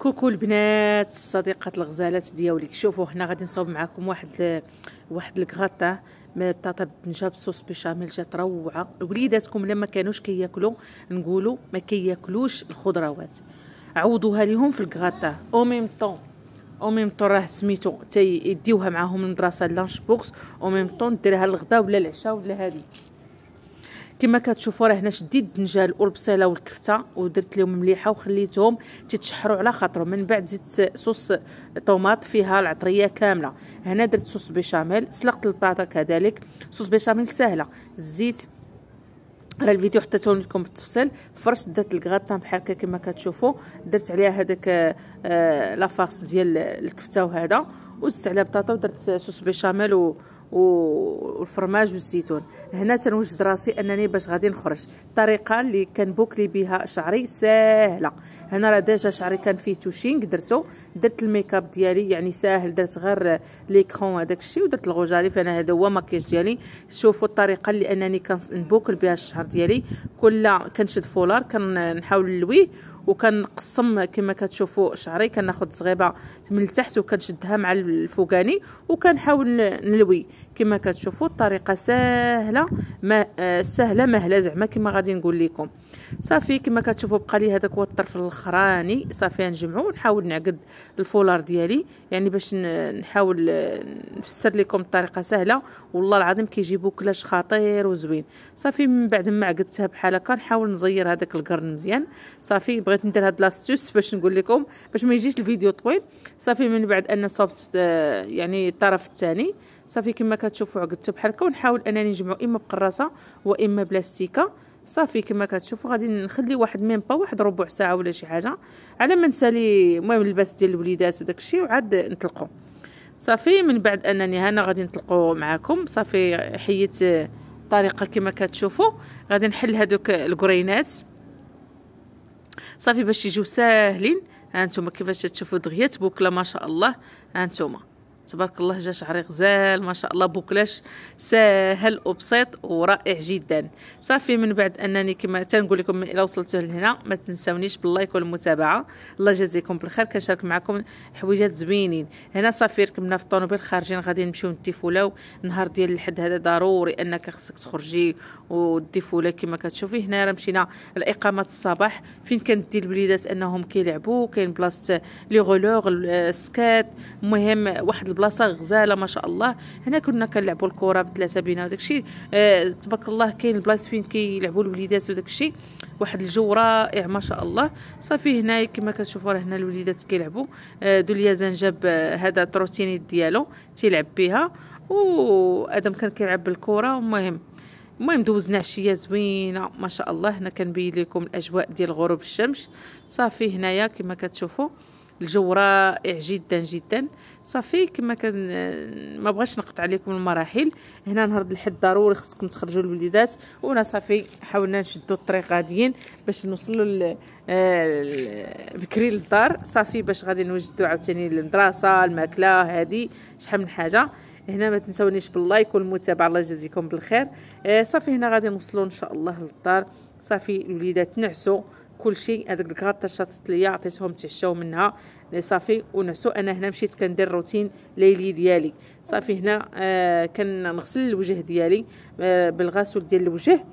كوكو البنات الصديقات الغزالات ديالك. شوفوا هنا غادي نصاوب معكم واحد الكغاطا بطاطا بالدنجه بصوص بيشاميل. جات روعه. وليداتكم لما كانوش كياكلوا نقولوا ما كياكلوش الخضروات، عوضوها لهم في الكغاطا او ميم طون راه سميتو تيديوها معاهم المدرسه لانش بوكس، او ميم طون ديرها للغدا ولا العشاء ولا هذه. كما كتشوفوا راه هنا شديت الدنجال والبصيله والكفته ودرت لهم مليحه وخليتهم تتشحروا على خاطرهم. من بعد زدت صوص طوماط فيها العطريه كامله. هنا درت صوص بيشاميل، سلقت البطاطا كذلك. صوص بيشاميل سهله، الزيت راه الفيديو حطيته لكم بالتفصيل. فرشت درت الكغاطان بحال هكا كما كتشوفوا، درت عليها هذاك لافارس ديال الكفته وهذا، وزدت عليها بطاطا ودرت صوص بيشاميل والفرماج والزيتون. هنا تنوجد راسي انني باش غادي نخرج. الطريقه اللي كنبوكلي بها شعري ساهله. هنا راه ديجا شعري كان فيه توشينغ درت الميك اب ديالي يعني ساهل، درت غير ليكرون هذاك الشيء ودرت الغوجالي. فانا هذا هو ماكياج ديالي. شوفوا الطريقه اللي انني كنبوكل بها الشعر ديالي. كنشد فولار كنحاول نلويه وكنقسم كما كتشوفوا شعري. كناخذ صغيبه من التحت وكنشدها مع الفوقاني وكنحاول نلوي. كما كتشوفوا الطريقه سهله مهله زعما كما غادي نقول لكم. صافي كما كتشوفوا بقى لي هذاك هو الطرف الاخراني. صافي نجمعو ونحاول نعقد الفولار ديالي يعني باش نحاول نفسر لكم الطريقه سهله والله العظيم كيجيبوا كلاش خطير وزوين. صافي من بعد ما عقدتها بحال هكا نحاول نزير هذاك القرن مزيان. صافي بغيت ندير هاد لاستوس باش نقول لكم باش ما يجيش الفيديو طويل. صافي من بعد ان صوبت يعني الطرف الثاني. صافي كما كتشوفوا عقدته بحال هكا ونحاول انني نجمعو اما بقراصه واما بلاستيكه. صافي كما كتشوفوا غادي نخلي واحد ربع ساعه ولا شي حاجه على ما نسالي المهم اللباس ديال الوليدات وداك الشيء وعاد نطلقوا. صافي من بعد انني هنا غادي نطلقوا معكم. صافي حيت طريقه كما كتشوفوا غادي نحل هذوك الكرينات صافي باش يجيو ساهلين. ها انتم كيفاش تشوفوا دغيا بوكله ما شاء الله. ها انتم تبارك الله جا شعري غزال ما شاء الله. بوكلاش ساهل وبسيط ورائع جدا. صافي من بعد انني كما تنقول لكم الى وصلتوا لهنا ما تنساونيش باللايك والمتابعه. الله يجازيكم بالخير. كنشارك معكم حويجات زوينين. هنا صافي ركبنا في الطوموبيل خارجين غادي نمشيو نديفولاو. نهار ديال الحد هذا ضروري انك خصك تخرجي وديفولا. كما كتشوفي هنا راه مشينا لاقامه الصباح فين كندي الوليدات انهم كيلعبوا. كاين بلاصه لي غولور السكات المهم واحد البلاصه غزاله ما شاء الله. هنا كنا كنلعبوا الكره بثلاثه بينا وداك الشيء تبارك الله. كاين البلايص فين كيلعبوا الوليدات وداك الشيء واحد الجو رائع ما شاء الله. صافي هنا كما كتشوفوا راه هنا الوليدات كيلعبوا. دوليا زنجب هذا تروتيني ديالو تيلعب بها وادم كان كيلعب بالكره. المهم دوزنا عشيه زوينه ما شاء الله. هنا كنبين لكم الاجواء ديال غروب الشمس. صافي هنايا كما كتشوفوا الجو رائع جدا جدا. صافي كما كان ما بغاش نقطع عليكم المراحل. هنا نهار الحد ضروري خصكم تخرجوا الوليدات ونا صافي حاولنا نشدوا الطريق غاديين باش نوصلوا بكري للدار. صافي باش غادي نوجدوا عاوتاني المدرسه الماكله هذه شحال من حاجه. هنا ما تنسونيش باللايك والمتابعه الله يجازيكم بالخير. صافي هنا غادي نوصلوا ان شاء الله للدار. صافي الوليدات نعسوا كل شيء. هذاك الكغاطه شاطت ليا عطيتهم تعشاو منها صافي ونعسوا. انا هنا مشيت كندير روتين ليلي ديالي. صافي هنا كنغسل الوجه ديالي بالغسول ديال الوجه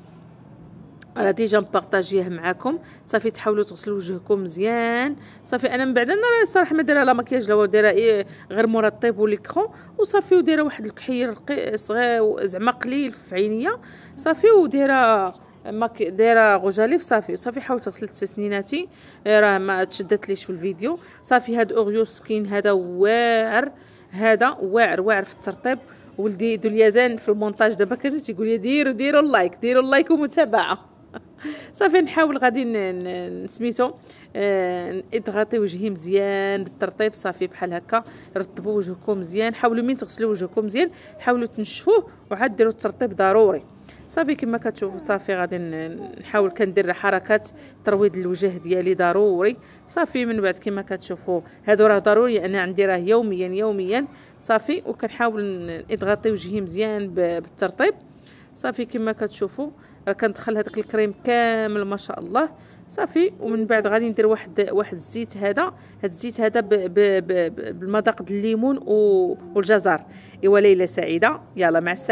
راه ديجا مبارطاجيه معكم. صافي تحاولوا تغسلوا وجهكم مزيان. صافي انا من بعد انا راه صراحه ما دايره لا مكياج لا دايره غير مرطب وليكرون وصافي ودايره واحد الكحيل صغير زعما قليل في عينيا. صافي ودايره دايره غوجاليف. صافي حاولت غسلت سنيناتي راه ما تشدتليش في الفيديو. صافي هاد اوريو سكين هذا واعر واعر في الترطيب. ولدي دوليازان في المونتاج دابا كان تيقول لي ديروا اللايك ومتابعه. صافي نحاول غادي نسميتو اضغطي وجهي مزيان بالترطيب. صافي بحال هكا رطبوا وجهكم مزيان. حاولوا من تغسلوا وجهكم مزيان حاولوا تنشفوه وعاد ديروا الترطيب ضروري. صافي كما كتشوفوا صافي غادي نحاول كندير حركات ترويض الوجه ديالي ضروري. صافي من بعد كما كتشوفوا هادو راه ضروري انا عندي راه يوميا. صافي وكنحاول اضغطي وجهي مزيان بالترطيب. صافي كما كتشوفوا راه كندخل هذاك الكريم كامل ما شاء الله صافي. ومن بعد غادي ندير واحد الزيت. هذا الزيت هذا بالمذاق ديال الليمون والجزر. ايوا ليله سعيده، يلا مع السلامه.